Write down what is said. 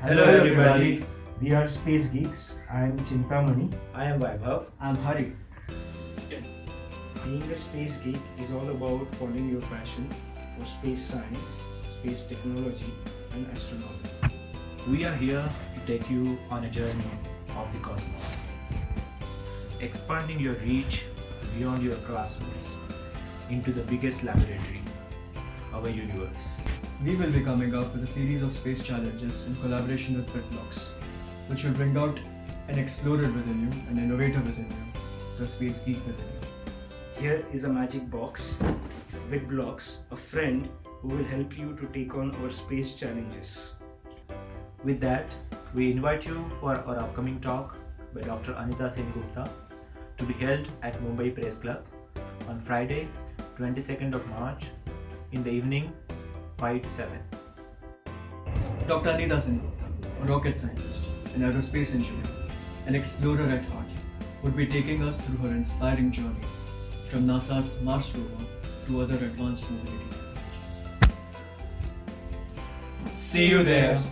Hello everybody. We are Space Geeks. I am Chintamani. I am Vaibhav. I'm Hari. Being a space geek is all about following your passion for space science, space technology, and astronomy. We are here to take you on a journey of the cosmos, expanding your reach beyond your classrooms into the biggest laboratory, our universe. We will be coming up with a series of space challenges in collaboration with WitBlox, which will bring out an explorer within you, an innovator within you, the space geek within you. Here is a magic box, WitBlox, a friend who will help you to take on our space challenges. With that, we invite you for our upcoming talk by Dr. Anita Sengupta to be held at Mumbai Press Club on Friday, 22nd of March in the evening, 5 to 7. Dr. Anita Sengupta, a rocket scientist, an aerospace engineer, an explorer at heart, would be taking us through her inspiring journey from NASA's Mars Rover to other advanced mobility technologies. See you there!